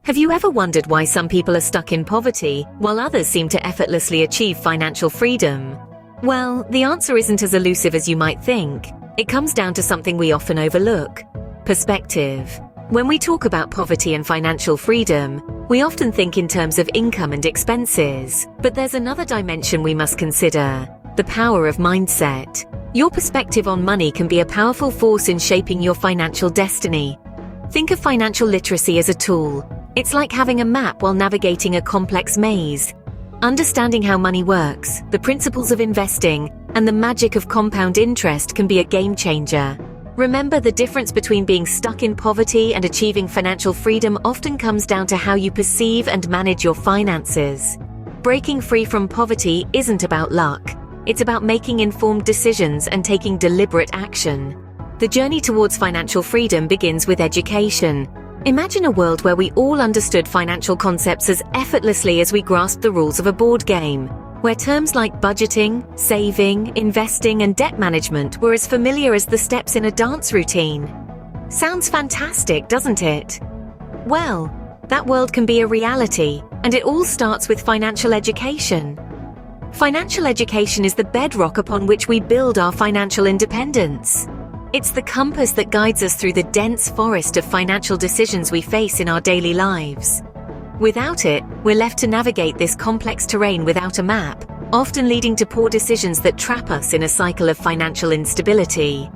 Have you ever wondered why some people are stuck in poverty while others seem to effortlessly achieve financial freedom? Well, the answer isn't as elusive as you might think. It comes down to something we often overlook: perspective. When we talk about poverty and financial freedom, we often think in terms of income and expenses. But there's another dimension we must consider: the power of mindset. Your perspective on money can be a powerful force in shaping your financial destiny. Think of financial literacy as a tool. It's like having a map while navigating a complex maze. Understanding how money works, the principles of investing, and the magic of compound interest can be a game changer. Remember, the difference between being stuck in poverty and achieving financial freedom often comes down to how you perceive and manage your finances. Breaking free from poverty isn't about luck. It's about making informed decisions and taking deliberate action. The journey towards financial freedom begins with education. Imagine a world where we all understood financial concepts as effortlessly as we grasped the rules of a board game, where terms like budgeting, saving, investing, and debt management were as familiar as the steps in a dance routine. Sounds fantastic, doesn't it? Well, that world can be a reality, and it all starts with financial education. Financial education is the bedrock upon which we build our financial independence. It's the compass that guides us through the dense forest of financial decisions we face in our daily lives. Without it, we're left to navigate this complex terrain without a map, often leading to poor decisions that trap us in a cycle of financial instability.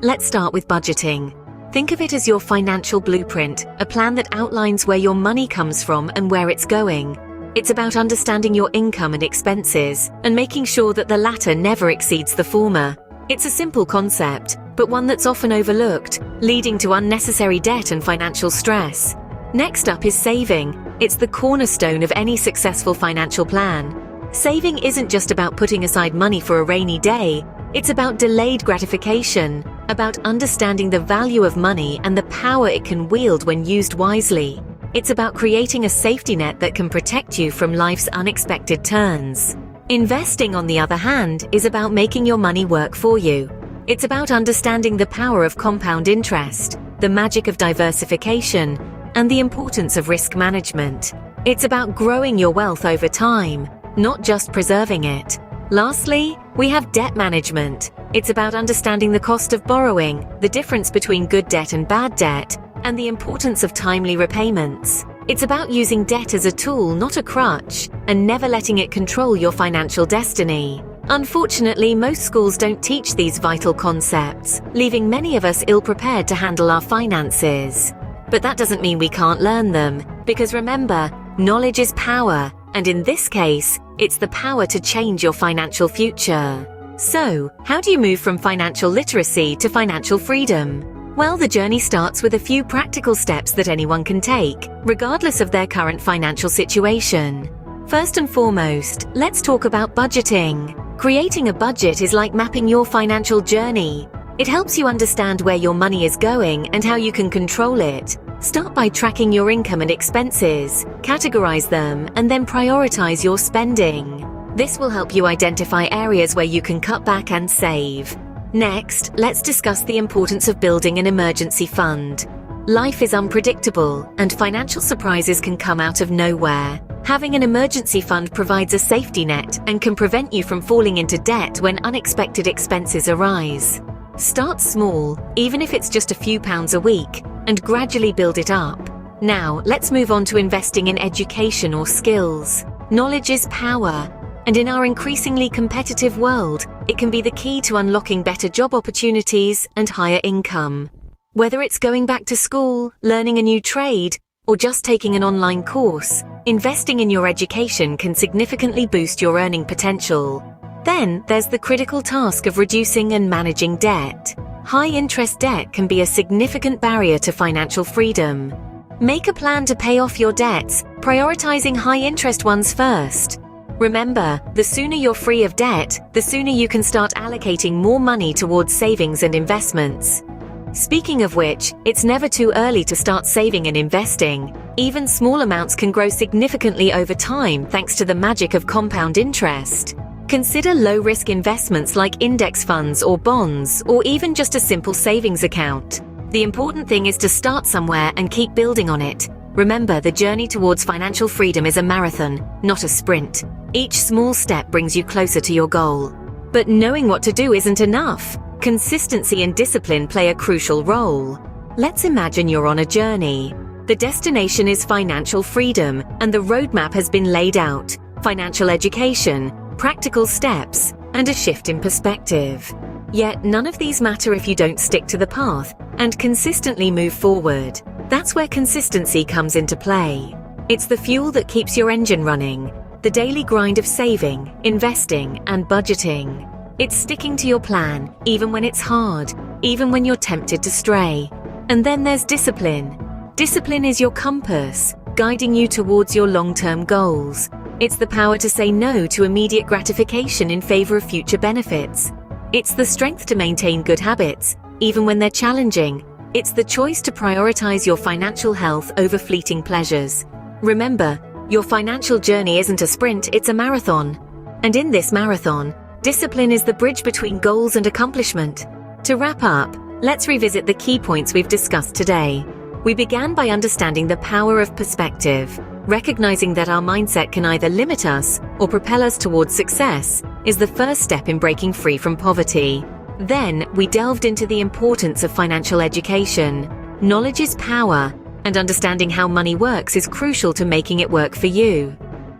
Let's start with budgeting. Think of it as your financial blueprint, a plan that outlines where your money comes from and where it's going. It's about understanding your income and expenses, and making sure that the latter never exceeds the former. It's a simple concept, but one that's often overlooked, leading to unnecessary debt and financial stress. Next up is saving. It's the cornerstone of any successful financial plan. Saving isn't just about putting aside money for a rainy day. It's about delayed gratification, about understanding the value of money and the power it can wield when used wisely. It's about creating a safety net that can protect you from life's unexpected turns. Investing, on the other hand, is about making your money work for you. It's about understanding the power of compound interest, the magic of diversification, and the importance of risk management. It's about growing your wealth over time, not just preserving it. Lastly, we have debt management. It's about understanding the cost of borrowing, the difference between good debt and bad debt, and the importance of timely repayments. It's about using debt as a tool, not a crutch, and never letting it control your financial destiny. Unfortunately, most schools don't teach these vital concepts, leaving many of us ill-prepared to handle our finances. But that doesn't mean we can't learn them, because remember, knowledge is power, and in this case, it's the power to change your financial future. So, how do you move from financial literacy to financial freedom? Well, the journey starts with a few practical steps that anyone can take, regardless of their current financial situation. First and foremost, let's talk about budgeting. Creating a budget is like mapping your financial journey. It helps you understand where your money is going and how you can control it. Start by tracking your income and expenses, categorize them, and then prioritize your spending. This will help you identify areas where you can cut back and save. Next, let's discuss the importance of building an emergency fund. Life is unpredictable, and financial surprises can come out of nowhere. Having an emergency fund provides a safety net and can prevent you from falling into debt when unexpected expenses arise. Start small, even if it's just a few pounds a week, and gradually build it up. Now, let's move on to investing in education or skills. Knowledge is power, and in our increasingly competitive world, it can be the key to unlocking better job opportunities and higher income. Whether it's going back to school, learning a new trade, or just taking an online course, investing in your education can significantly boost your earning potential. Then, there's the critical task of reducing and managing debt. High-interest debt can be a significant barrier to financial freedom. Make a plan to pay off your debts, prioritizing high-interest ones first. Remember, the sooner you're free of debt, the sooner you can start allocating more money towards savings and investments. Speaking of which, it's never too early to start saving and investing. Even small amounts can grow significantly over time thanks to the magic of compound interest. Consider low-risk investments like index funds or bonds, or even just a simple savings account. The important thing is to start somewhere and keep building on it. Remember, the journey towards financial freedom is a marathon, not a sprint. Each small step brings you closer to your goal. But knowing what to do isn't enough. Consistency and discipline play a crucial role. Let's imagine you're on a journey. The destination is financial freedom, and the roadmap has been laid out. Financial education, practical steps, and a shift in perspective. Yet none of these matter if you don't stick to the path and consistently move forward. That's where consistency comes into play. It's the fuel that keeps your engine running, the daily grind of saving, investing, and budgeting. It's sticking to your plan, even when it's hard, even when you're tempted to stray. And then there's discipline. Discipline is your compass, guiding you towards your long-term goals. It's the power to say no to immediate gratification in favor of future benefits. It's the strength to maintain good habits, even when they're challenging. It's the choice to prioritize your financial health over fleeting pleasures. Remember, your financial journey isn't a sprint, it's a marathon. And in this marathon, discipline is the bridge between goals and accomplishment. To wrap up, let's revisit the key points we've discussed today. We began by understanding the power of perspective. Recognizing that our mindset can either limit us or propel us towards success is the first step in breaking free from poverty. Then, we delved into the importance of financial education. Knowledge is power, and understanding how money works is crucial to making it work for you.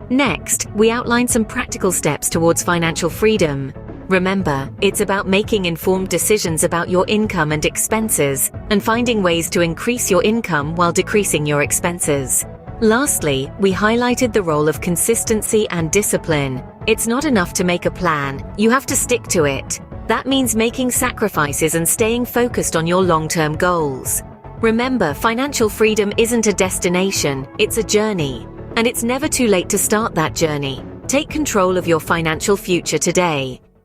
Next, we outlined some practical steps towards financial freedom. Remember, it's about making informed decisions about your income and expenses, and finding ways to increase your income while decreasing your expenses. Lastly, we highlighted the role of consistency and discipline. It's not enough to make a plan, you have to stick to it. That means making sacrifices and staying focused on your long-term goals. Remember, financial freedom isn't a destination, it's a journey. And it's never too late to start that journey. Take control of your financial future today.